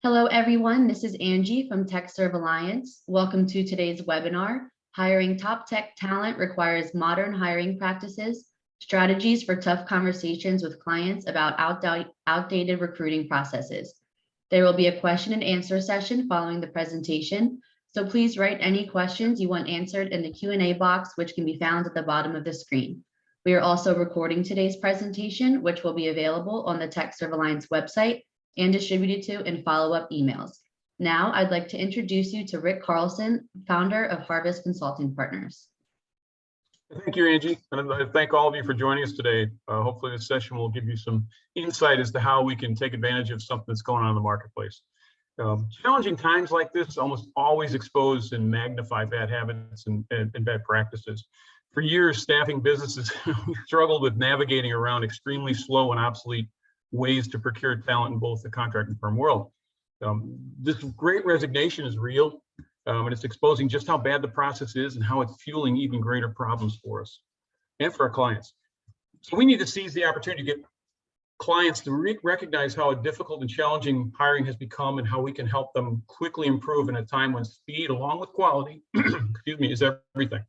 Hello, everyone. This is Angie from TechServe Alliance. Welcome to today's webinar, Hiring Top Tech Talent Requires Modern Hiring Practices, Strategies for Tough Conversations with Clients About Outdated Recruiting Processes. There will be a question and answer session following the presentation, so please write any questions you want answered in the Q&A box, which can be found at the bottom of the screen. We are also recording today's presentation, which will be available on the TechServe Alliance website and distributed to in follow-up emails. Now, I'd like to introduce you to Rick Carlson, founder of Harvest Consulting Partners. Thank you, Angie. And I thank all of you for joining us today. Hopefully this session will give you some insight as to how we can take advantage of something that's going on in the marketplace. Challenging times like this almost always expose and magnify bad habits and bad practices. For years, staffing businesses struggled with navigating around extremely slow and obsolete ways to procure talent in both the contract and firm world. This great resignation is real, and it's exposing just how bad the process is and how it's fueling even greater problems for us and for our clients. So we need to seize the opportunity to get clients to recognize how difficult and challenging hiring has become and how we can help them quickly improve in a time when speed along with quality excuse me, is everything.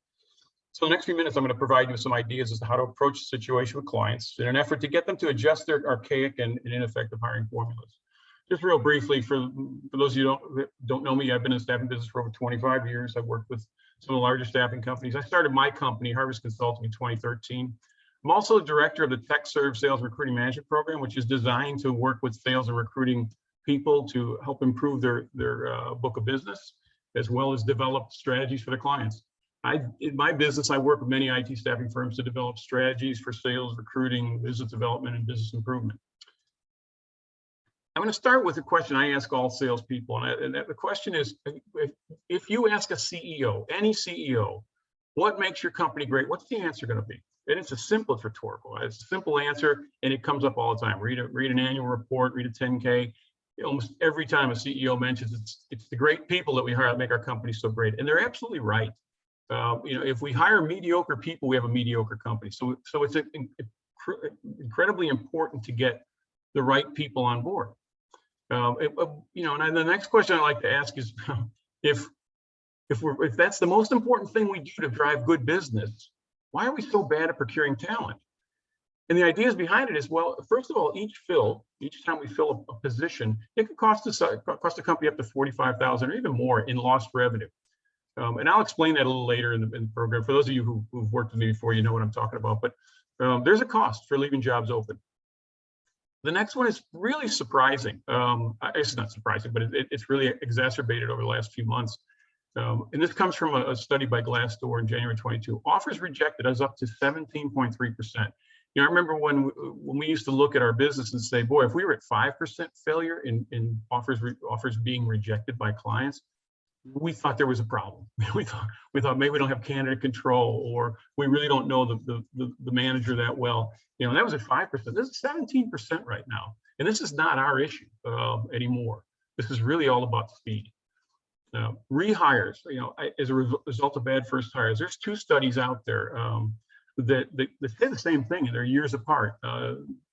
So the next few minutes, I'm going to provide you with some ideas as to how to approach the situation with clients in an effort to get them to adjust their archaic and ineffective hiring formulas. Just real briefly, for those of you who don't know me, I've been in the staffing business for over 25 years. I've worked with some of the largest staffing companies. I started my company, Harvest Consulting, in 2013. I'm also the director of the TechServe Sales Recruiting Management Program, which is designed to work with sales and recruiting people to help improve their book of business, as well as develop strategies for their clients. In my business, I work with many IT staffing firms to develop strategies for sales, recruiting, business development, and business improvement. I'm going to start with a question I ask all salespeople, and the question is, if you ask a CEO, any CEO, what makes your company great, what's the answer going to be? And it's a simple, it's rhetorical. It's a simple answer, and it comes up all the time. Read an annual report, read a 10K. Almost every time a CEO mentions it's the great people that we hire that make our company so great, and they're absolutely right. If we hire mediocre people, we have a mediocre company. So it's incredibly important to get the right people on board. And the next question I like to ask is, if that's the most important thing we do to drive good business, why are we so bad at procuring talent? And the ideas behind it is, well, first of all, each time we fill a position, it could cost the company up to $45,000 or even more in lost revenue. And I'll explain that a little later in the program. For those of you who've worked with me before, you know what I'm talking about, but there's a cost for leaving jobs open. The next one is really surprising. It's not surprising, but it's really exacerbated over the last few months. And this comes from a study by Glassdoor in January 22. Offers rejected is up to 17.3%. I remember when we used to look at our business and say, boy, if we were at 5% failure in offers being rejected by clients, we thought there was a problem. We thought maybe we don't have candidate control, or we really don't know the manager that well. That was at 5%. This is 17% right now, and this is not our issue anymore. This is really all about speed. Rehires, as a result of bad first hires. There's two studies out there that say the same thing, and they're years apart.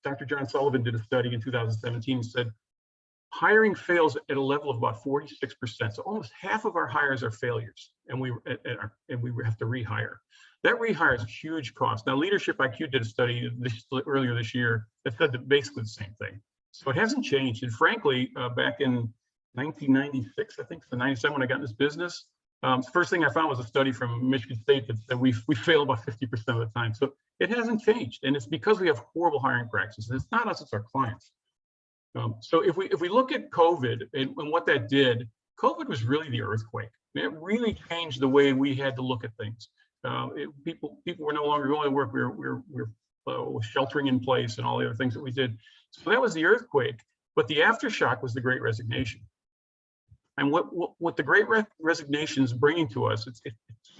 Dr. John Sullivan did a study in 2017 and said hiring fails at a level of about 46%. So almost half of our hires are failures, and we have to rehire. That rehire is a huge cost. Now, Leadership IQ did a study earlier this year that said basically the same thing. So it hasn't changed. And frankly, back in 1996, I think, so 97, when I got in this business, the first thing I found was a study from Michigan State that said we fail about 50% of the time. So it hasn't changed, and it's because we have horrible hiring practices. It's not us; it's our clients. So if we look at COVID and what that did, COVID was really the earthquake. It really changed the way we had to look at things. People were no longer going to work. We were sheltering in place and all the other things that we did. So that was the earthquake. But the aftershock was the Great Resignation. And what the Great Resignation is bringing to us, it's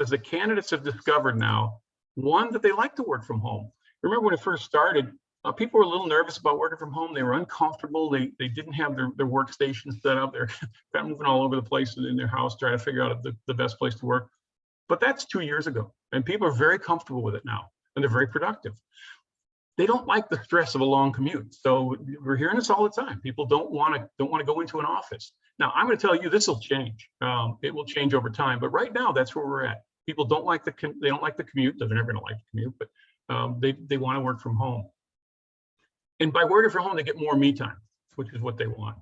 as the candidates have discovered now, one, that they like to work from home. Remember when it first started, people were a little nervous about working from home. They were uncomfortable. They didn't have their workstations set up. They're kind of moving all over the place in their house, trying to figure out the best place to work. But that's 2 years ago, and people are very comfortable with it now, and they're very productive. they don't like the stress of a long commute. So we're hearing this all the time. People don't want to go into an office. Now, I'm going to tell you, this will change. It will change over time, but right now, that's where we're at. People don't like the commute. They're never going to like the commute, but they want to work from home. And by working from home, they get more me time, which is what they want.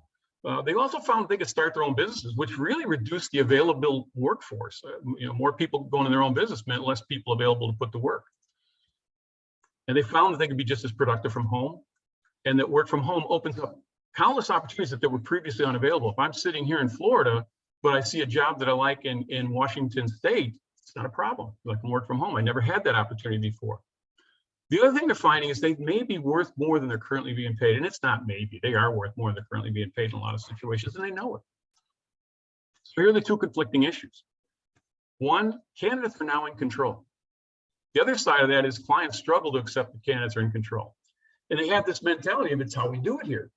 They also found they could start their own businesses, which really reduced the available workforce. More people going in their own business meant less people available to put to work. And they found that they could be just as productive from home, and that work from home opens up countless opportunities that were previously unavailable. If I'm sitting here in Florida, but I see a job that I like in Washington State, it's not a problem. I can work from home. I never had that opportunity before. The other thing they're finding is they may be worth more than they're currently being paid. And it's not maybe, they are worth more than they're currently being paid in a lot of situations, and they know it. So here are the two conflicting issues. One, candidates are now in control. The other side of that is clients struggle to accept the candidates are in control. And they have this mentality of it's how we do it here,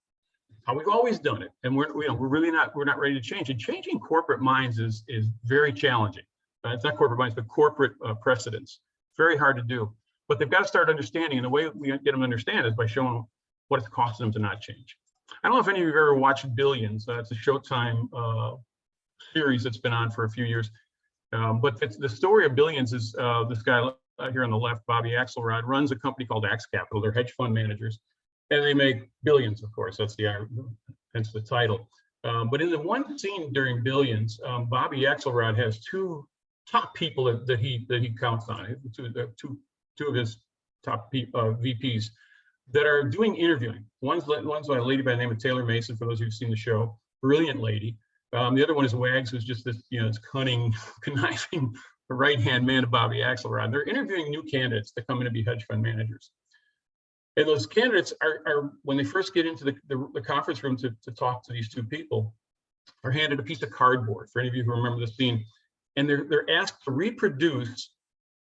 how we've always done it. And we're not ready to change. And changing corporate minds is very challenging. It's not corporate minds, but corporate precedents. Very hard to do. But they've got to start understanding, and the way we get them to understand is by showing them what it's costing them to not change. I don't know if any of you have ever watched Billions. It's a Showtime series that's been on for a few years. But the story of Billions is this guy here on the left, Bobby Axelrod, runs a company called Axe Capital. They're hedge fund managers, and they make billions, of course. That's hence the title. But in the one scene during Billions, Bobby Axelrod has two top people that he counts on. Two of his top VPs that are doing interviewing. One's by a lady by the name of Taylor Mason, for those who've seen the show, brilliant lady. The other one is Wags, who's just this, this cunning, conniving right-hand man of Bobby Axelrod. They're interviewing new candidates that come in to be hedge fund managers. And those candidates are when they first get into the conference room to talk to these two people, are handed a piece of cardboard, for any of you who remember the scene, and they're asked to reproduce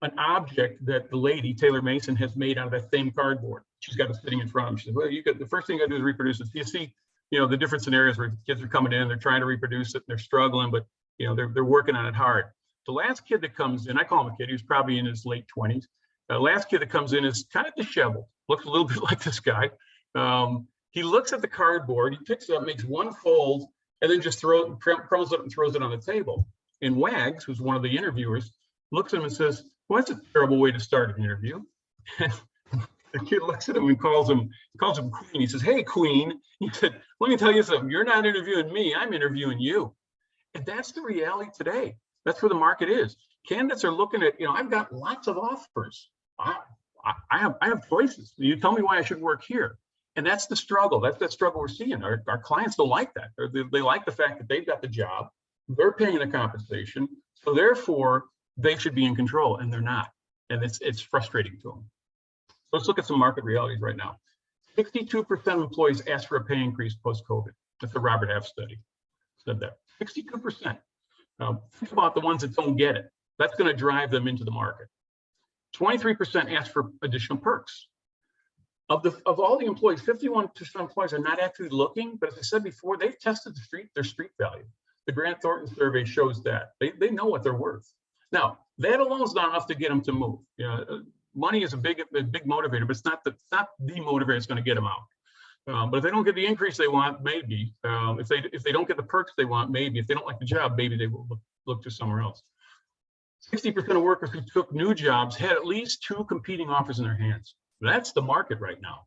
an object that the lady, Taylor Mason, has made out of that same cardboard. She's got it sitting in front of them. She says, well, the first thing you got to do is reproduce it. You see, the different scenarios where kids are coming in, they're trying to reproduce it, and they're struggling, but they're working on it hard. The last kid that comes in, I call him a kid, he was probably in his late 20s. The last kid that comes in is kind of disheveled, looks a little bit like this guy. He looks at the cardboard, he picks it up, makes one fold, and then just crumbles it and throws it on the table. And Wags, who's one of the interviewers, looks at him and says, well, that's a terrible way to start an interview. And the kid looks at him and calls him Queen. He says, hey, Queen. He said, let me tell you something. You're not interviewing me. I'm interviewing you. And that's the reality today. That's where the market is. Candidates are looking at, I've got lots of offers. I have choices. You tell me why I should work here. And that's the struggle. That's the struggle we're seeing. Our clients don't like that. They like the fact that they've got the job. They're paying the compensation. So therefore, they should be in control, and they're not. And it's frustrating to them. So let's look at some market realities right now. 62% of employees asked for a pay increase post-COVID. That's the Robert Half study said that. 62%. Think about the ones that don't get it. That's going to drive them into the market. 23% asked for additional perks. Of all the employees, 51% of employees are not actually looking, but as I said before, they've tested their street value. The Grant Thornton survey shows that. They know what they're worth. Now, that alone is not enough to get them to move. Money is a big motivator, but it's not the motivator that's going to get them out. But if they don't get the increase they want, maybe. If they don't get the perks they want, maybe. If they don't like the job, maybe they will look to somewhere else. 60% of workers who took new jobs had at least 2 competing offers in their hands. That's the market right now.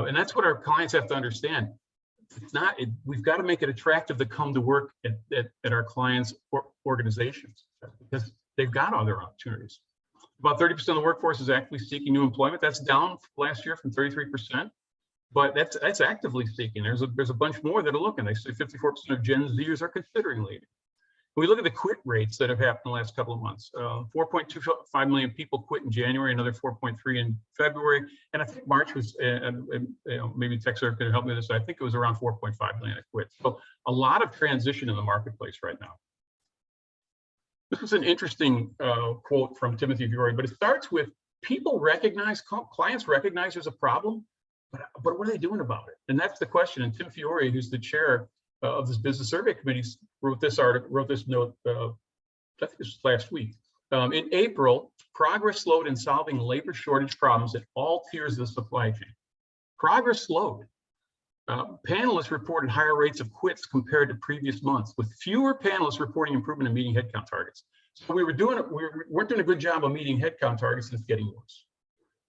And that's what our clients have to understand. We've got to make it attractive to come to work at our clients' organizations, because they've got other opportunities. About 30% of the workforce is actively seeking new employment. That's down last year from 33%, but that's actively seeking. There's a bunch more that are looking. They say 54% of Gen Zers are considering leaving. When we look at the quit rates that have happened in the last couple of months, 4.25 million people quit in January, another 4.3 in February, and I think March was, maybe TechServe could help me with this. I think it was around 4.5 million that quit. So a lot of transition in the marketplace right now. This is an interesting quote from Timothy Fiore, but it starts with clients recognize there's a problem, but what are they doing about it? And that's the question. And Tim Fiore, who's the chair of this business survey committee, wrote this note, I think this was last week. In April, progress slowed in solving labor shortage problems at all tiers of the supply chain. Progress slowed. Panelists reported higher rates of quits compared to previous months, with fewer panelists reporting improvement in meeting headcount targets. So we weren't doing a good job of meeting headcount targets, and it's getting worse.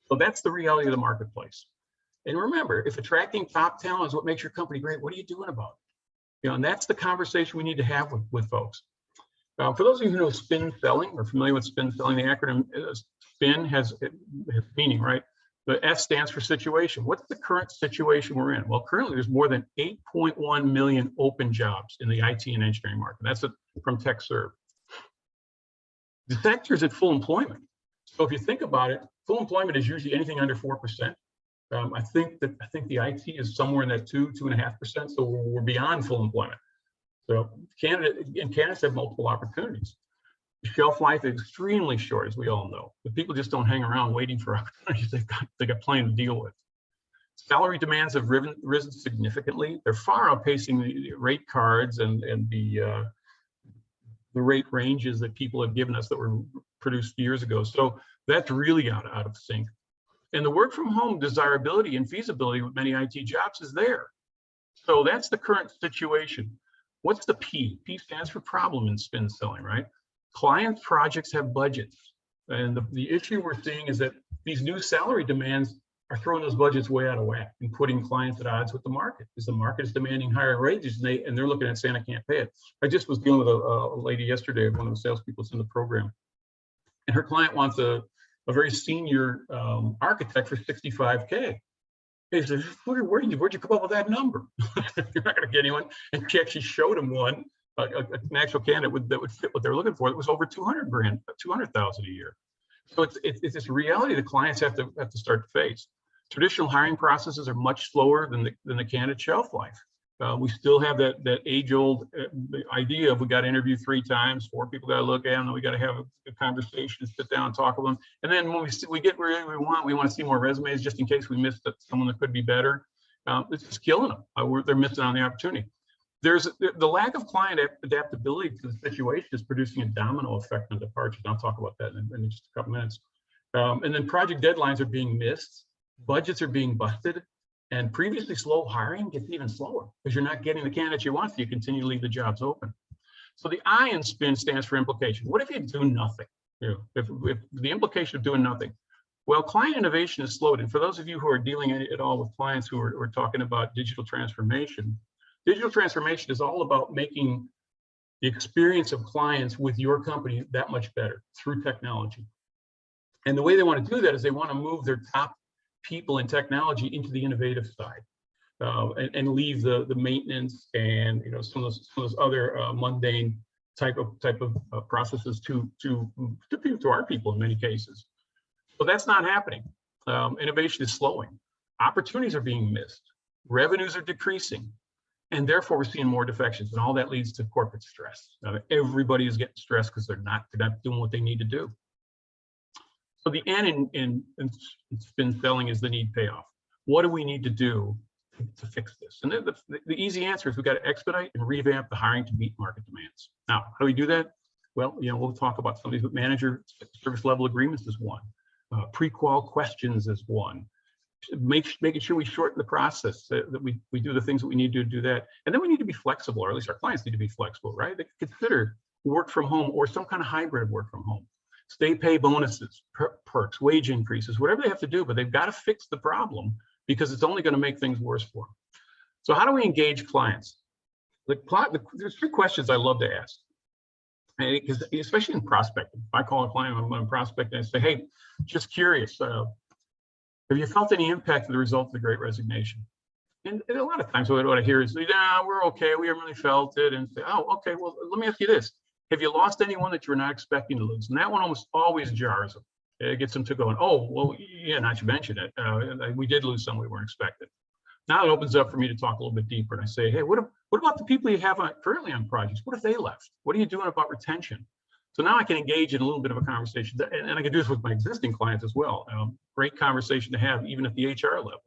So that's the reality of the marketplace. And remember, if attracting top talent is what makes your company great, what are you doing about it? And that's the conversation we need to have with folks. For those of you who know spin selling or familiar with spin selling, the acronym SPIN has meaning, right? The S stands for situation. What's the current situation we're in? Well, currently there's more than 8.1 million open jobs in the IT and engineering market. That's from TechServe. The sector is at full employment. So if you think about it, full employment is usually anything under 4%. I think the IT is somewhere in that 2.5%. So we're beyond full employment. So candidates have multiple opportunities. The shelf life is extremely short, as we all know. But people just don't hang around waiting for opportunities. They got plenty to deal with. Salary demands have risen significantly. They're far outpacing the rate cards and the rate ranges that people have given us that were produced years ago. So that's really out of sync. And the work from home desirability and feasibility with many IT jobs is there. So that's the current situation. What's the P? P stands for problem in spin selling, right? Client projects have budgets. And the issue we're seeing is that these new salary demands are throwing those budgets way out of whack and putting clients at odds with the market, because the market is demanding higher wages and they're looking at saying, I can't pay it. I just was dealing with a lady yesterday, one of the salespeople in the program, and her client wants a very senior architect for 65K. He said, where'd you come up with that number? You're not going to get anyone. And she actually showed him one, an actual candidate that would fit what they're looking for. It was over 200,000 a year. So it's this reality the clients have to start to face. Traditional hiring processes are much slower than the candidate shelf life. We still have that age-old idea of we got to interview 3 times, 4 people got to look at them, and we got to have a conversation, sit down, and talk with them. And then when we get where we want to see more resumes just in case we missed someone that could be better. It's just killing them. They're missing on the opportunity. There's the lack of client adaptability to the situation is producing a domino effect on departures. And I'll talk about that in just a couple minutes. And then project deadlines are being missed, budgets are being busted, and previously slow hiring gets even slower because you're not getting the candidates you want, so you continue to leave the jobs open. So the I in spin stands for implication. What if you do nothing? If the implication of doing nothing. Well, client innovation is slowed. And for those of you who are dealing at all with clients who are talking about digital transformation is all about making the experience of clients with your company that much better through technology. And the way they want to do that is they want to move their top people in technology into the innovative side and leave the maintenance and some of those other mundane type of processes to our people in many cases. So that's not happening. Innovation is slowing. Opportunities are being missed. Revenues are decreasing. And therefore, we're seeing more defections. And all that leads to corporate stress. Everybody is getting stressed because they're not doing what they need to do. So the N in spin selling is the need payoff. What do we need to do to fix this? And the easy answer is we've got to expedite and revamp the hiring to meet market demands. Now, how do we do that? Well, we'll talk about some of these, but manager service level agreements is one. Pre-qual questions is one. Making sure we shorten the process, that we do the things that we need to do that. And then we need to be flexible, or at least our clients need to be flexible, right? They consider work from home or some kind of hybrid work from home. State pay bonuses, perks, wage increases, whatever they have to do, but they've got to fix the problem because it's only going to make things worse for them. So how do we engage clients? There's 3 questions I love to ask. Because especially in prospecting, if I call a client, I'm prospecting, I say, hey, just curious, have you felt any impact of the result of the Great Resignation? And a lot of times what I hear is, nah, we're okay, we haven't really felt it. And say, oh, okay, well, let me ask you this. Have you lost anyone that you're not expecting to lose? And that one almost always jars them. It gets them to going, oh, well, yeah, not to mention it. We did lose some we weren't expecting. Now it opens up for me to talk a little bit deeper. And I say, hey, what about the people you have currently on projects? What if they left? What are you doing about retention? So now I can engage in a little bit of a conversation, and I can do this with my existing clients as well. Great conversation to have, even at the HR level.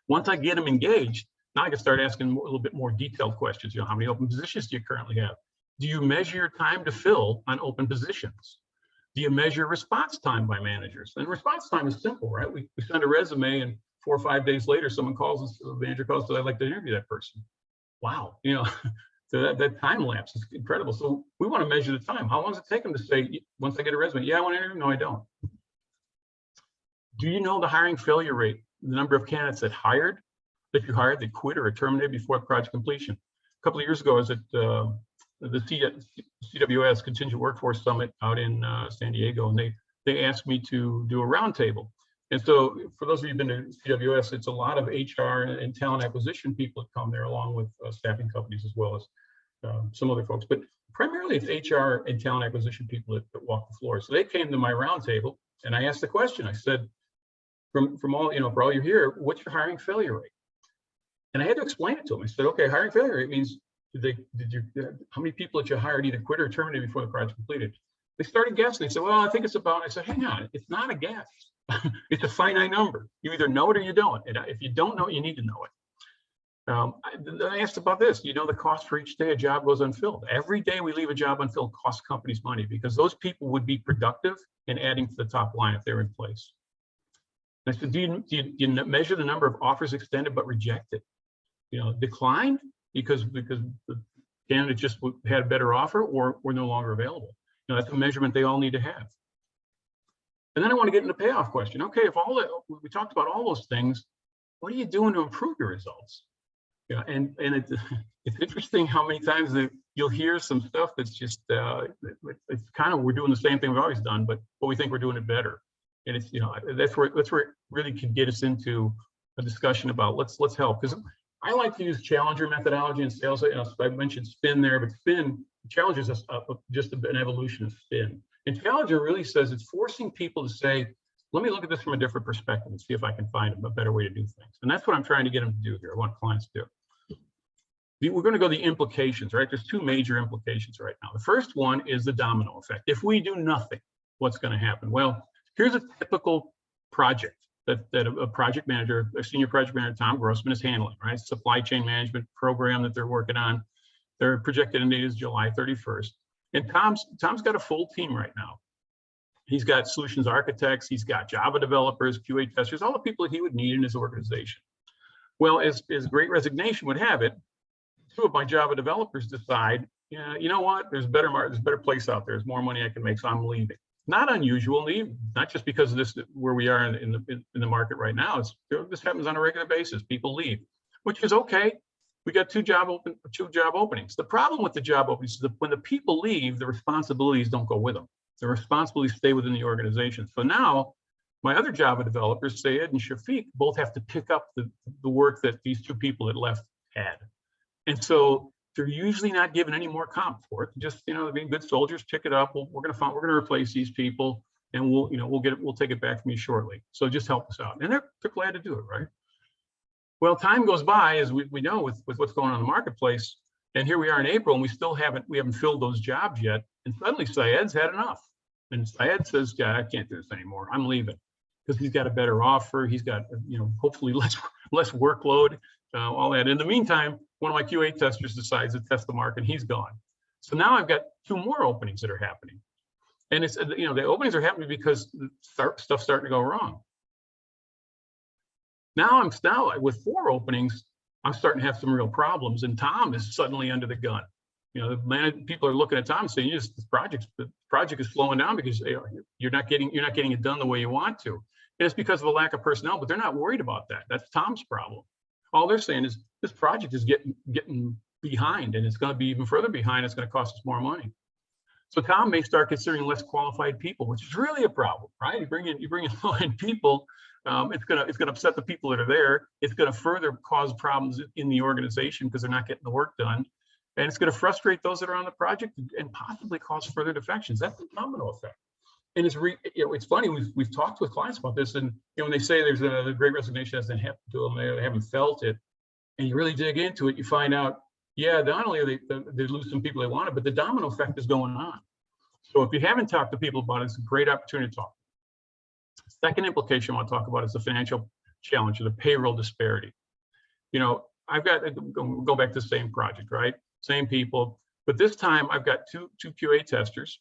Once I get them engaged, now I can start asking a little bit more detailed questions. How many open positions do you currently have? Do you measure your time to fill on open positions? Do you measure response time by managers? And response time is simple, right? We send a resume and 4 or 5 days later, someone calls us, the manager calls, says, I'd like to interview that person. Wow, so that time lapse is incredible. So we want to measure the time. How long does it take them to say, once I get a resume, yeah, I want to interview? No, I don't. Do you know the hiring failure rate, the number of candidates that you hired, that quit or terminated before project completion? A couple of years ago, I was at the CWS Contingent Workforce Summit out in San Diego, and they asked me to do a roundtable. And so for those of you who've been to CWS, it's a lot of HR and talent acquisition people that come there, along with staffing companies as well as some other folks. But primarily it's HR and talent acquisition people that walk the floor. So they came to my roundtable, and I asked the question. I said, from all, for all you're here, what's your hiring failure rate? And I had to explain it to them. I said, okay, hiring failure rate means how many people that you hired either quit or terminated before the project completed? They started guessing. They said, well, I think it's about, I said, hang on, it's not a guess. It's a finite number. You either know it or you don't. And if you don't know it, you need to know it. I asked about this. You know the cost for each day a job goes unfilled. Every day we leave a job unfilled costs companies money, because those people would be productive in adding to the top line if they're in place. And I said, do you measure the number of offers extended but rejected? Declined because the candidate just had a better offer or were no longer available. That's a measurement they all need to have. And then I want to get into the payoff question. Okay, if we talked about all those things, what are you doing to improve your results? And it's interesting how many times you'll hear some stuff that's just it's kind of, we're doing the same thing we've always done, but we think we're doing it better. And it's that's where it really can get us into a discussion about let's help, because I like to use Challenger methodology in sales. I mentioned SPIN there, but SPIN, Challenger is just an evolution of SPIN. And Challenger really says it's forcing people to say, let me look at this from a different perspective and see if I can find a better way to do things. And that's what I'm trying to get them to do here. I want clients to do. We're going to go to the implications, right? There's two major implications right now. The first one is the domino effect. If we do nothing, what's going to happen? Well, here's a typical project that a project manager, a senior project manager, Tom Grossman, is handling, right? Supply chain management program that they're working on. Their projected end date is July 31st. And Tom's got a full team right now. He's got solutions architects, he's got Java developers, QA testers, all the people that he would need in his organization. Well, as Great Resignation would have it, two of my Java developers decide, you know what, there's a better place out there. There's more money I can make, so I'm leaving. Not unusual, not just because of this, where we are in the market right now. This happens on a regular basis. People leave, which is okay. We got two job openings. The problem with the job openings is that when the people leave, the responsibilities don't go with them. The responsibilities stay within the organization. So now my other Java developers, Syed and Shafiq, both have to pick up the work that these two people that left had. And so they're usually not given any more comp for it. Just, being good soldiers, pick it up. We're going to replace these people, and we'll take it back from you shortly. So just help us out. And they're glad to do it, right? Well, time goes by, as we know, with what's going on in the marketplace, and here we are in April, and we haven't filled those jobs yet. And suddenly Syed's had enough, and Syed says, "Yeah, I can't do this anymore. I'm leaving," because he's got a better offer. He's got, hopefully less workload, all that. In the meantime, one of my QA testers decides to test the market, and he's gone. So now I've got two more openings that are happening, and it's the openings are happening because stuff's starting to go wrong. Now with 4 openings, I'm starting to have some real problems, and Tom is suddenly under the gun. People are looking at Tom and saying, the project is slowing down because you're not getting it done the way you want to. And it's because of a lack of personnel, but they're not worried about that. That's Tom's problem. All they're saying is this project is getting behind, and it's going to be even further behind. It's going to cost us more money. So Tom may start considering less qualified people, which is really a problem, right? You bring in low-end people. It's gonna upset the people that are there. It's gonna further cause problems in the organization because they're not getting the work done, and it's gonna frustrate those that are on the project and possibly cause further defections. That's the domino effect. And it's funny. We've talked with clients about this, and when they say there's a Great Resignation hasn't happened to them, they haven't felt it, and you really dig into it, you find out, not only are they lose some people they wanted, but the domino effect is going on. So if you haven't talked to people about it, it's a great opportunity to talk. Second implication I want to talk about is the financial challenge, or the payroll disparity. I've got, go back to the same project, right? Same people. But this time I've got two QA testers,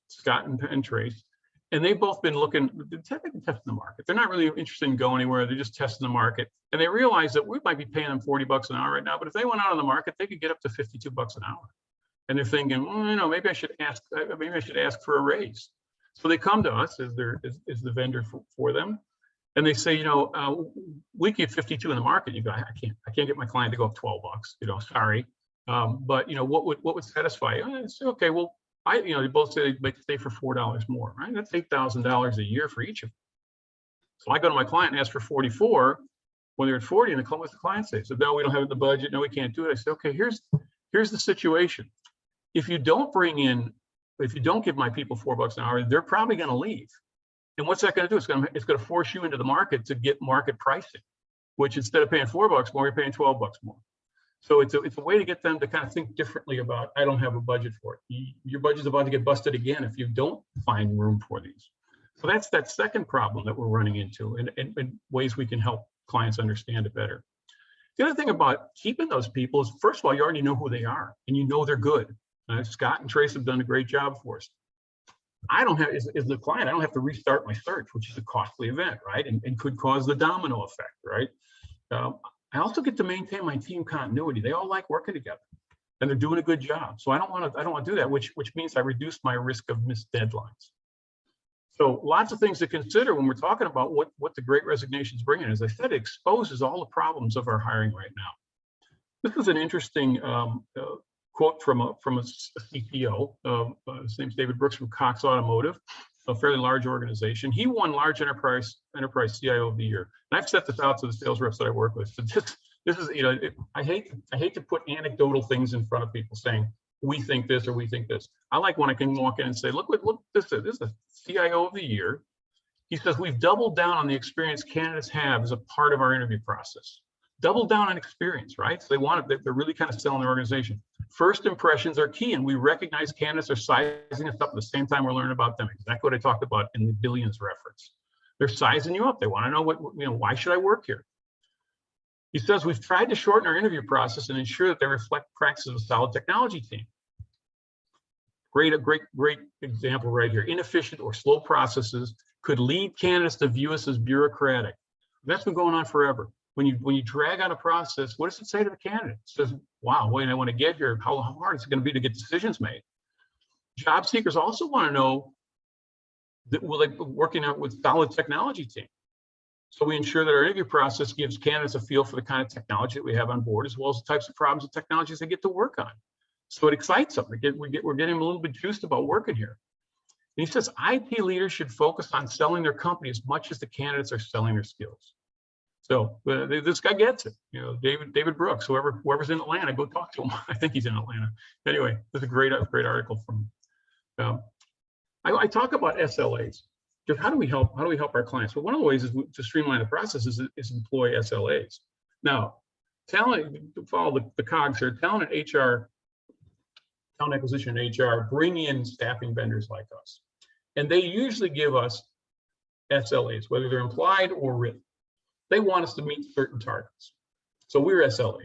Scott and Trace, and they've both been looking, testing the market. They're not really interested in going anywhere. They're just testing the market. And they realize that we might be paying them $40 an hour right now, but if they went out on the market, they could get up to $52 an hour. And they're thinking, well, you know, maybe I should ask for a raise. So they come to us as the vendor for them. And they say, you know, we give 52 in the market. You go, I can't get my client to go up $12, you know, sorry. But you know, what would satisfy you? I say, okay, well, you know, they both say they stay for $4 more, right? That's $8,000 a year for each of them. So I go to my client and ask for 44 when they're at 40, and what's the client say? So no, we don't have the budget. No, we can't do it. I say, okay, here's the situation. If you don't give my people $4 an hour, they're probably going to leave. And what's that going to do? It's going to force you into the market to get market pricing, which instead of paying $4 more, you're paying $12 more. So it's a way to get them to kind of think differently about, I don't have a budget for it. Your budget's about to get busted again if you don't find room for these. So that's that second problem that we're running into, and ways we can help clients understand it better. The other thing about keeping those people is, first of all, you already know who they are and you know they're good. Scott and Trace have done a great job for us. I don't have, as the client, I don't have to restart my search, which is a costly event, right? And could cause the domino effect, right? I also get to maintain my team continuity. They all like working together and they're doing a good job. So I don't want to do that, which means I reduce my risk of missed deadlines. So lots of things to consider when we're talking about what the Great Resignation's bringing. As I said, it exposes all the problems of our hiring right now. This is an interesting quote from a CTO. His name's David Brooks from Cox Automotive, a fairly large organization. He won Large Enterprise CIO of the Year. And I've set this out to the sales reps that I work with. So this is, you know, I hate to put anecdotal things in front of people saying, we think this or we think this. I like when I can walk in and say, look, this is the CIO of the Year. He says, we've doubled down on the experience candidates have as a part of our interview process. Double down on experience, right? So they want it, they're really kind of selling their organization. First impressions are key, and we recognize candidates are sizing us up at the same time we're learning about them. Exactly what I talked about in the Billions reference. They're sizing you up. They want to know why should I work here? He says, we've tried to shorten our interview process and ensure that they reflect practices of a solid technology team. Great example right here. Inefficient or slow processes could lead candidates to view us as bureaucratic. That's been going on forever. When you drag out a process, what does it say to the candidate? It says, wow, when I want to get here, how hard is it going to be to get decisions made? Job seekers also want to know that we're working out with solid technology team. So we ensure that our interview process gives candidates a feel for the kind of technology that we have on board, as well as the types of problems and technologies they get to work on. So it excites them. We're getting a little bit juiced about working here. And he says, IT leaders should focus on selling their company as much as the candidates are selling their skills. So this guy gets it. You know, David Brooks, whoever's in Atlanta, go talk to him. I think he's in Atlanta. Anyway, there's a great article from. I talk about SLAs. Just how do we help our clients? Well, one of the ways is to streamline the process is employ SLAs. Now, talent, follow the cogs here. Talent acquisition and HR bring in staffing vendors like us, and they usually give us SLAs, whether they're implied or written. They want us to meet certain targets. So we're SLA.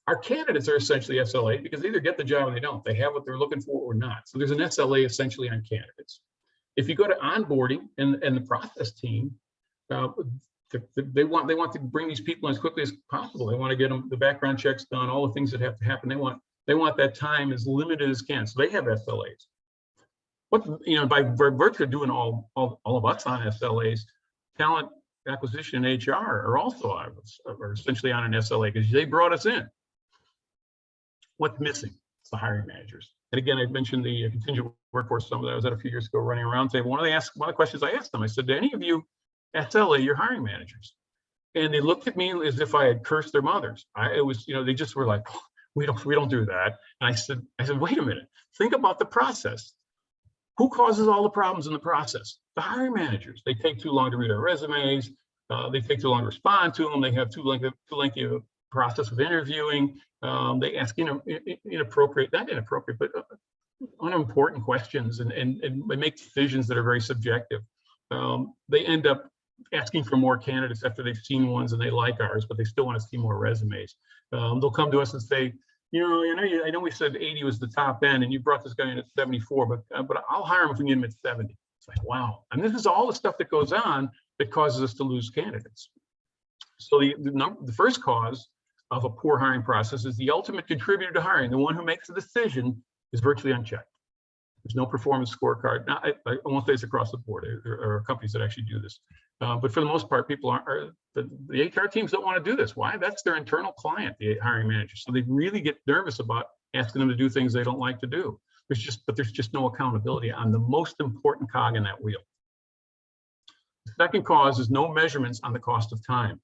Our candidates are essentially SLA because they either get the job or they don't. They have what they're looking for or not. So there's an SLA essentially on candidates. If you go to onboarding and the process team, they want to bring these people in as quickly as possible. They want to get them the background checks done, all the things that have to happen. They want that time as limited as can. So they have SLAs. By virtue of doing all of us on SLAs, talent acquisition and HR are also essentially on an SLA because they brought us in. What's missing? It's the hiring managers. And again, I mentioned the contingent workforce. Some of that was at a few years ago running around table. One of the questions I asked them, I said, do any of you SLA your hiring managers? And they looked at me as if I had cursed their mothers. They just were like, we don't do that. And I said, wait a minute, think about the process. Who causes all the problems in the process? The hiring managers. They take too long to read our resumes. They take too long to respond to them. They have too lengthy a process of interviewing. They ask unimportant questions and they make decisions that are very subjective. They end up asking for more candidates after they've seen ones and they like ours, but they still want to see more resumes. They'll come to us and say, I know we said 80 was the top end, and you brought this guy in at 74, but I'll hire him if we get him at 70. It's like, wow. And this is all the stuff that goes on that causes us to lose candidates. So the first cause of a poor hiring process is the ultimate contributor to hiring. The one who makes the decision is virtually unchecked. There's no performance scorecard. Now, I won't say it's across the board. There are companies that actually do this. But for the most part, people the HR teams don't want to do this. Why? That's their internal client, the hiring manager. So they really get nervous about asking them to do things they don't like to do. There's just no accountability on the most important cog in that wheel. The second cause is no measurements on the cost of time.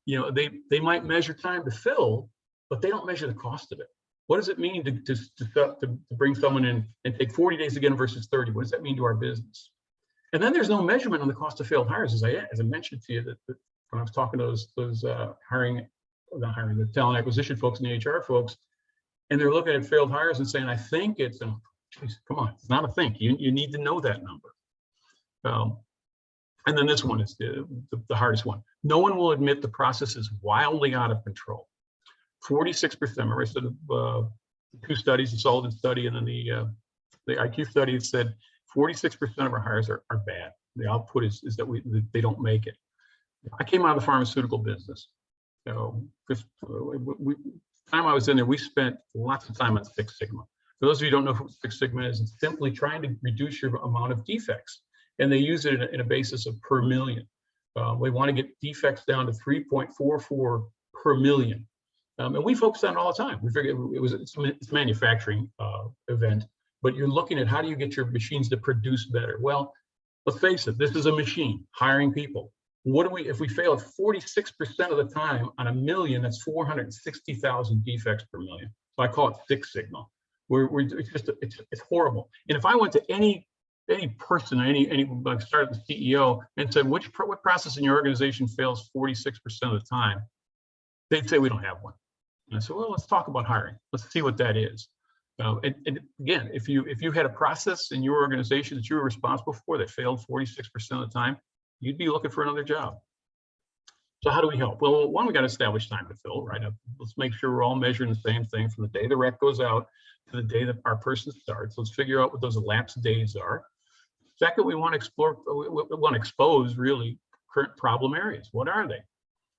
They might measure time to fill, but they don't measure the cost of it. What does it mean to bring someone in and take 40 days again versus 30? What does that mean to our business? And then there's no measurement on the cost of failed hires. As I mentioned to you that when I was talking to those the talent acquisition folks and the HR folks, and they're looking at failed hires and saying, I think it's, geez, come on, it's not a think. You need to know that number. And then this one is the hardest one. No one will admit the process is wildly out of control. 46%, remember I said two studies, the Sullivan study and then the IQ study, said 46% of our hires are bad. The output is that they don't make it. I came out of the pharmaceutical business. So time I was in there, we spent lots of time on Six Sigma. For those of you who don't know what Six Sigma is, it's simply trying to reduce your amount of defects. And they use it in a basis of per million. We want to get defects down to 3.44 per million. And we focus on it all the time. We figured it's a manufacturing event, but you're looking at how do you get your machines to produce better? Well, let's face it, this is a machine, hiring people. If we fail at 46% of the time on a million, that's 460,000 defects per million. So I call it Six Sigma. It's horrible. And if I went to any person, like started the CEO and said, what process in your organization fails 46% of the time? They'd say we don't have one. And I said, well, let's talk about hiring. Let's see what that is. And again, if you had a process in your organization that you were responsible for that failed 46% of the time, you'd be looking for another job. So how do we help? Well, one, we got to establish time to fill, right? Let's make sure we're all measuring the same thing from the day the rec goes out to the day that our person starts. Let's figure out what those elapsed days are. Second, we want to expose really current problem areas. What are they?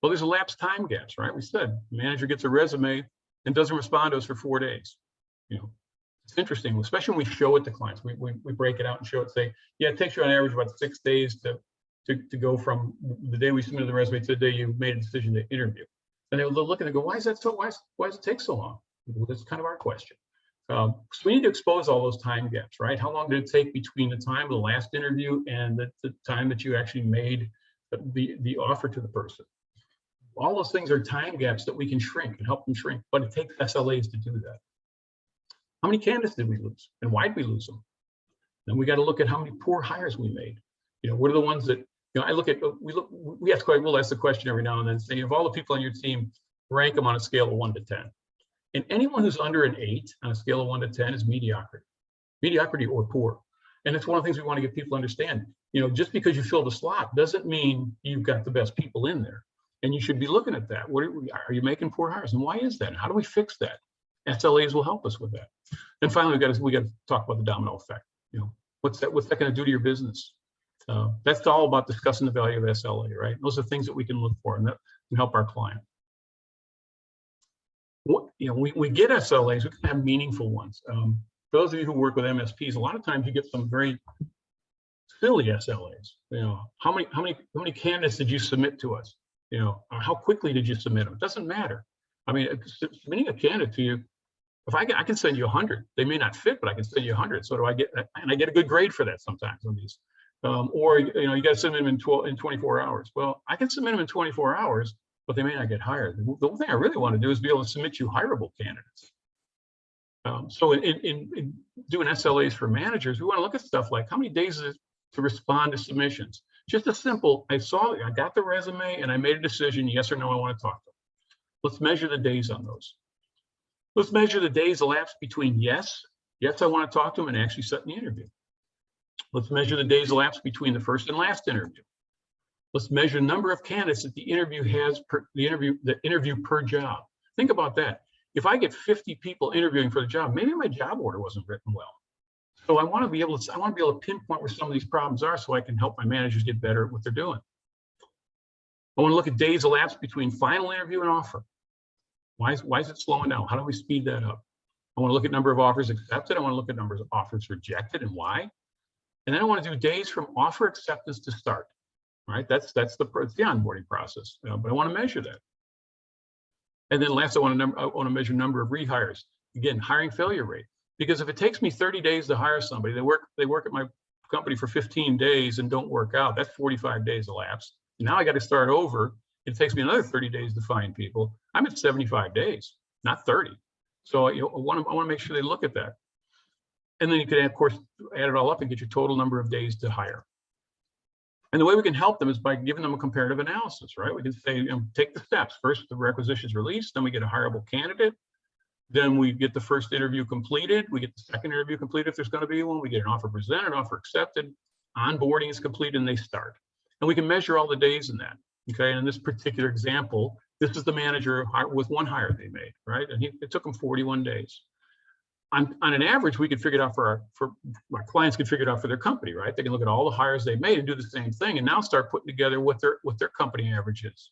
Well, there's elapsed time gaps, right? We said the manager gets a resume and doesn't respond to us for 4 days. It's interesting, especially when we show it to clients. We break it out and show it, say, yeah, it takes you on average about 6 days to go from the day we submitted the resume to the day you made a decision to interview. And they'll look and they go, why is that so? Why does it take so long? Well, that's kind of our question. So we need to expose all those time gaps, right? How long did it take between the time of the last interview and the time that you actually made the offer to the person? All those things are time gaps that we can shrink and help them shrink, but it takes SLAs to do that. How many candidates did we lose and why did we lose them? Then we got to look at how many poor hires we made. What are the ones that, I look at, we'll ask the question every now and then, say, of all the people on your team, rank them on a scale of 1 to 10. And anyone who's under an 8 on a scale of 1 to 10 is mediocrity or poor. And it's one of the things we want to get people to understand. Just because you filled a slot doesn't mean you've got the best people in there. And you should be looking at that. Are you making poor hires? And why is that? And how do we fix that? SLAs will help us with that. And finally, we got to talk about the domino effect. What's that going to do to your business? That's all about discussing the value of SLA, right? Those are things that we can look for and that can help our client. We get SLAs, we can have meaningful ones. For those of you who work with MSPs, a lot of times you get some very silly SLAs. How many candidates did you submit to us? How quickly did you submit them? It doesn't matter. I mean, submitting a candidate to you, if I can send you 100, they may not fit, but I can send you 100. So do I get, and I get a good grade for that sometimes on these. Or you got to submit them in 24 hours. Well, I can submit them in 24 hours, but they may not get hired. The one thing I really want to do is be able to submit you hireable candidates. So in doing SLAs for managers, we want to look at stuff like how many days is it to respond to submissions. Just a simple, I got the resume and I made a decision, yes or no, I want to talk to them. Let's measure the days on those. Let's measure the days elapsed between yes, I want to talk to them, and actually setting the interview. Let's measure the days elapsed between the first and last interview. Let's measure the number of candidates that the interview has the interview per job. Think about that. if I get 50 people interviewing for the job, maybe my job order wasn't written well. So I want to be able to pinpoint where some of these problems are so I can help my managers get better at what they're doing. I want to look at days elapsed between final interview and offer. Why is it slowing down? How do we speed that up? I want to look at number of offers accepted. I want to look at numbers of offers rejected and why. And then I want to do days from offer acceptance to start. Right? That's the onboarding process. But I want to measure that. And then last, I want to measure number of rehires. Again, hiring failure rate. Because if it takes me 30 days to hire somebody, they work at my company for 15 days and don't work out, that's 45 days elapsed. Now I got to start over. It takes me another 30 days to find people. I'm at 75 days, not 30. So I want to make sure they look at that. And then you can, of course, add it all up and get your total number of days to hire. And the way we can help them is by giving them a comparative analysis, right? We can say, take the steps. First, the requisition is released, then we get a hireable candidate. Then we get the first interview completed. We get the second interview completed if there's going to be one. We get an offer presented, offer accepted, onboarding is completed, and they start. And we can measure all the days in that. Okay, and in this particular example, this is the manager with one hire they made, right? And it took them 41 days. On an average, we could figure it out for our clients could figure it out for their company, right? They can look at all the hires they made and do the same thing, and now start putting together what their company average is.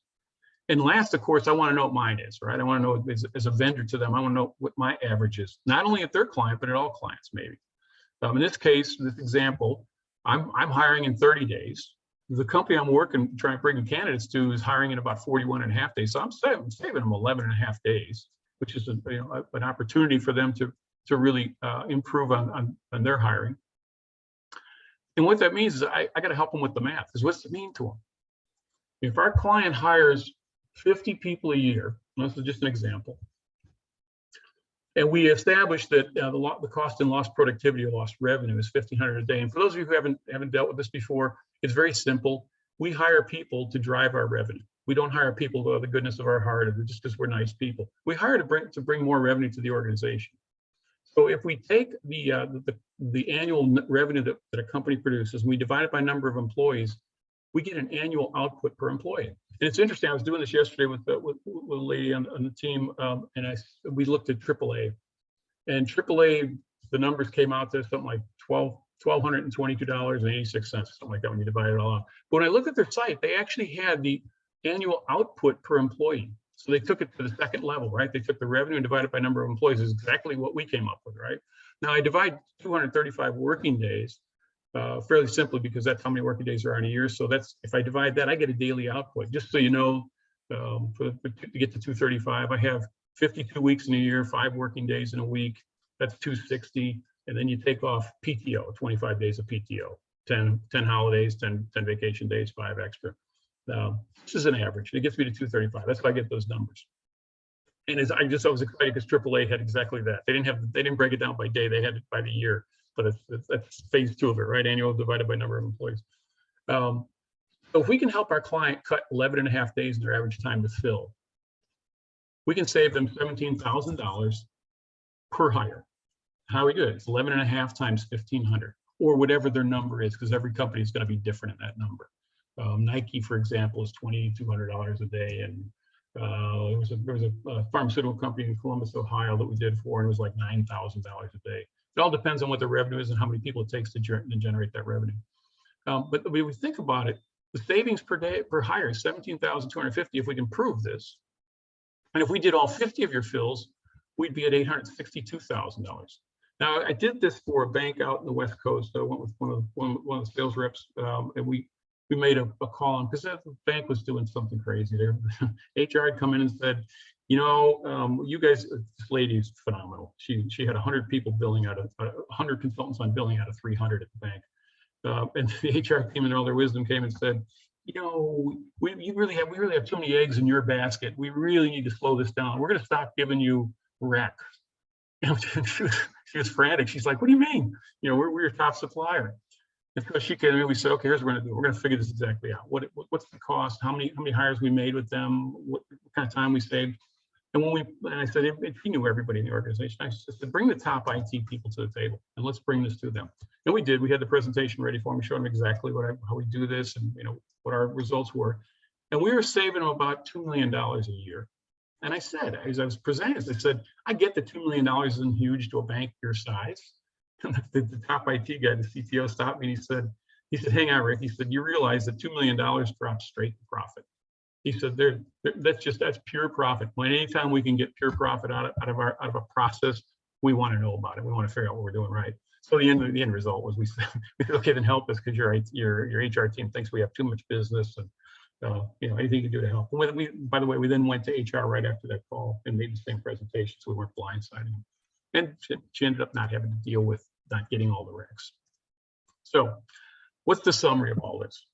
And last, of course, I want to know what mine is, right? I want to know as a vendor to them, I want to know what my average is, not only at their client, but at all clients, maybe. In this case, this example, I'm hiring in 30 days. The company I'm trying to bring in candidates to is hiring in about 41.5 days. So I'm saving them 11.5 days, which is an opportunity for them to really improve on their hiring. And what that means is I got to help them with the math, because what's it mean to them? If our client hires 50 people a year, this is just an example, and we established that the cost and lost productivity or lost revenue is $1,500 a day. And for those of you who haven't dealt with this before, it's very simple. We hire people to drive our revenue. We don't hire people out of the goodness of our heart or just because we're nice people. We hire to bring more revenue to the organization. So if we take the annual revenue that a company produces and we divide it by number of employees, we get an annual output per employee. And it's interesting, I was doing this yesterday with a lady on the team, and we looked at AAA. And AAA, the numbers came out to something like $1,222.86, something like that when you divide it all out. But when I looked at their site, they actually had the annual output per employee. So they took it to the second level, right? They took the revenue and divided it by number of employees. Is exactly what we came up with, right? Now I divide 235 working days fairly simply because that's how many working days are in a year. So that's, if I divide that, I get a daily output. Just so you know, to get to 235, I have 52 weeks in a year, 5 working days in a week. That's 260. And then you take off PTO, 25 days of PTO, 10 holidays, 10 vacation days, 5 extra. This is an average. It gets me to 235. That's how I get those numbers. And I was excited because AAA had exactly that. They didn't break it down by day. They had it by the year. But that's phase 2 of it, right? Annual divided by number of employees. So if we can help our client cut 11.5 days in their average time to fill, we can save them $17,000 per hire. How we do it? It's 11.5 times 1,500, or whatever their number is, because every company is going to be different in that number. Nike, for example, is $2,200 a day, and there was a pharmaceutical company in Columbus, Ohio that we did for, and it was like $9,000 a day. It all depends on what the revenue is and how many people it takes to generate that revenue. But when we think about it, the savings per day per hire is $17,250 if we can prove this. And if we did all 50 of your fills, we'd be at $862,000. Now, I did this for a bank out in the West Coast. So I went with one of the sales reps, and we made a call on, because the bank was doing something crazy there. HR had come in and said, you guys, this lady is phenomenal. She had 100 people billing out of 100 consultants on billing out of 300 at the bank. And the HR team in all their wisdom came and said, we really have too many eggs in your basket. We really need to slow this down. We're going to stop giving you rec. She was frantic. She's like, what do you mean? We're your top supplier. And so she came in, we said, okay, here's what we're going to do. We're going to figure this exactly out. What's the cost? How many hires we made with them? What kind of time we saved? And I said, she knew everybody in the organization. I said, bring the top IT people to the table and let's bring this to them. And we did. We had the presentation ready for them. We showed them exactly how we do this and what our results were. And we were saving them about $2 million a year. And I said, as I was presenting this, I said, I get that $2 million isn't huge to a bank your size. And the top IT guy, the CTO, stopped me and he said, hang on, Rick. He said, you realize that $2 million drops straight to profit. He said, that's pure profit. When anytime we can get pure profit out of a process, we want to know about it. We want to figure out what we're doing right. So the end result was we said, okay, then help us because your HR team thinks we have too much business, and anything you can do to help. And by the way, we then went to HR right after that call and made the same presentation, so we weren't blindsiding them. And she ended up not having to deal with not getting all the recs. So what's the summary of all this?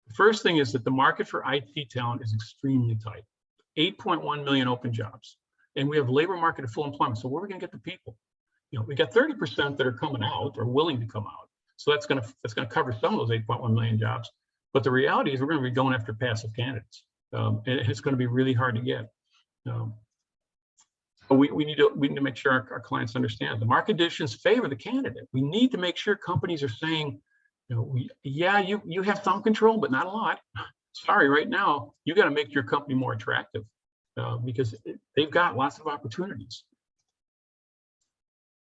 The first thing is that the market for IT talent is extremely tight. 8.1 million open jobs, and we have labor market of full employment. So where are we going to get the people? We got 30% that are coming out or willing to come out. So that's going to cover some of those 8.1 million jobs. But the reality is we're going to be going after passive candidates, and it's going to be really hard to get. So we need to make sure our clients understand the market conditions favor the candidate. We need to make sure companies are saying, you have some control, but not a lot. Sorry, right now you got to make your company more attractive because they've got lots of opportunities.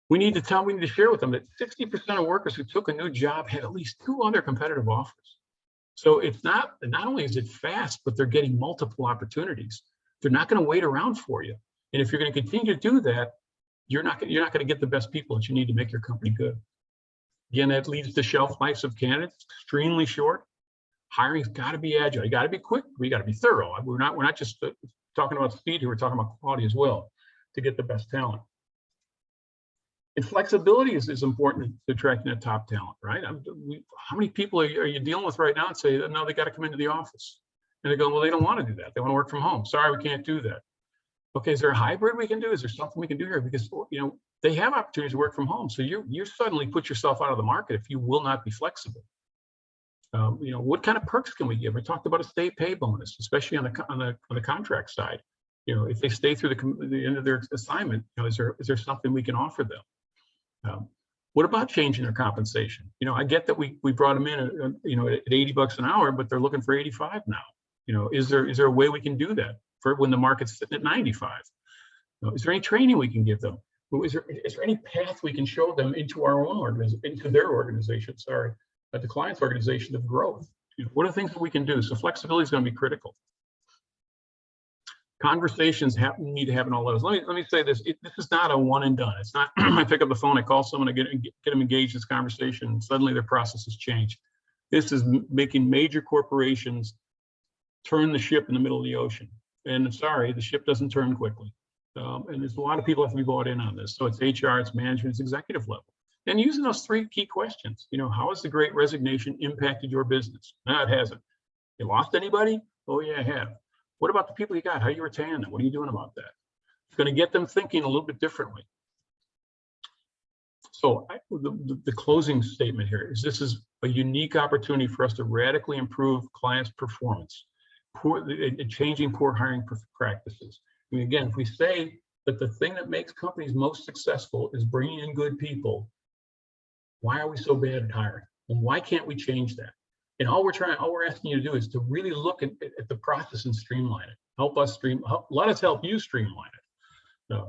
We need to share with them that 60% of workers who took a new job had at least 2 other competitive offers. So it's not only is it fast, but they're getting multiple opportunities. They're not going to wait around for you. And if you're going to continue to do that, you're not going to get the best people that you need to make your company good. Again, that leads to shelf lives of candidates extremely short. Hiring's got to be agile. You got to be quick. We got to be thorough. We're not just talking about speed here. We're talking about quality as well to get the best talent. And flexibility is important to attracting that top talent, right? How many people are you dealing with right now and say, no, they got to come into the office? And they're going, well, they don't want to do that. They want to work from home. Sorry, we can't do that. Okay, is there a hybrid we can do? Is there something we can do here? Because they have opportunities to work from home. So you suddenly put yourself out of the market if you will not be flexible. What kind of perks can we give? We talked about a state pay bonus, especially on the contract side. If they stay through the end of their assignment, is there something we can offer them? What about changing their compensation? I get that we brought them in at $80 an hour, but they're looking for 85 now. Is there a way we can do that for when the market's sitting at 95? Is there any training we can give them? Is there any path we can show them into our own organization, into their organization? Sorry, the client's organization of growth. What are the things that we can do? So flexibility is going to be critical. Conversations need to happen all levels. Let me say this: this is not a one and done. It's not I pick up the phone, I call someone, I get them engaged in this conversation, and suddenly their processes change. This is making major corporations turn the ship in the middle of the ocean. And sorry, the ship doesn't turn quickly. And there's a lot of people that have to be bought in on this. So it's HR, it's management, it's executive level. And using those 3 key questions, how has the Great Resignation impacted your business? No, it hasn't. You lost anybody? Oh yeah, I have. What about the people you got? How are you retaining them? What are you doing about that? It's going to get them thinking a little bit differently. So the closing statement here is this is a unique opportunity for us to radically improve clients' performance, changing poor hiring practices. I mean, again, if we say that the thing that makes companies most successful is bringing in good people, why are we so bad at hiring? And why can't we change that? And all we're asking you to do is to really look at the process and streamline it. Let us help you streamline it.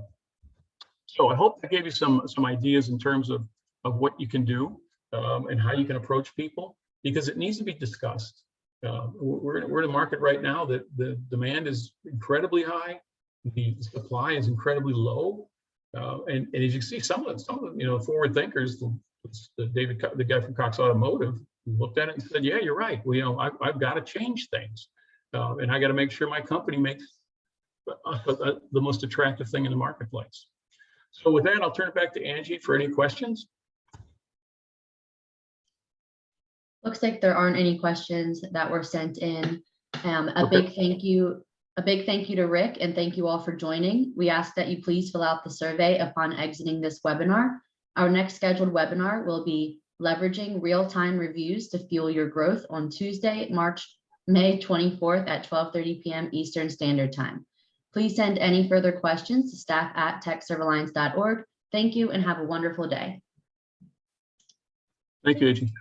So I hope that gave you some ideas in terms of what you can do and how you can approach people, because it needs to be discussed. We're in a market right now that the demand is incredibly high, the supply is incredibly low, and as you see, some of the forward thinkers, the guy from Cox Automotive, looked at it and said, yeah, you're right. Well, I've got to change things. And I got to make sure my company makes the most attractive thing in the marketplace. So with that, I'll turn it back to Angie for any questions. Looks like there aren't any questions that were sent in. A big thank you to Rick, and thank you all for joining. We ask that you please fill out the survey upon exiting this webinar. Our next scheduled webinar will be Leveraging Real-Time Reviews to Fuel Your Growth on Tuesday, May 24th at 12:30 p.m. Eastern Standard Time. Please send any further questions to staff@techservalliance.org. Thank you and have a wonderful day. Thank you, Angie.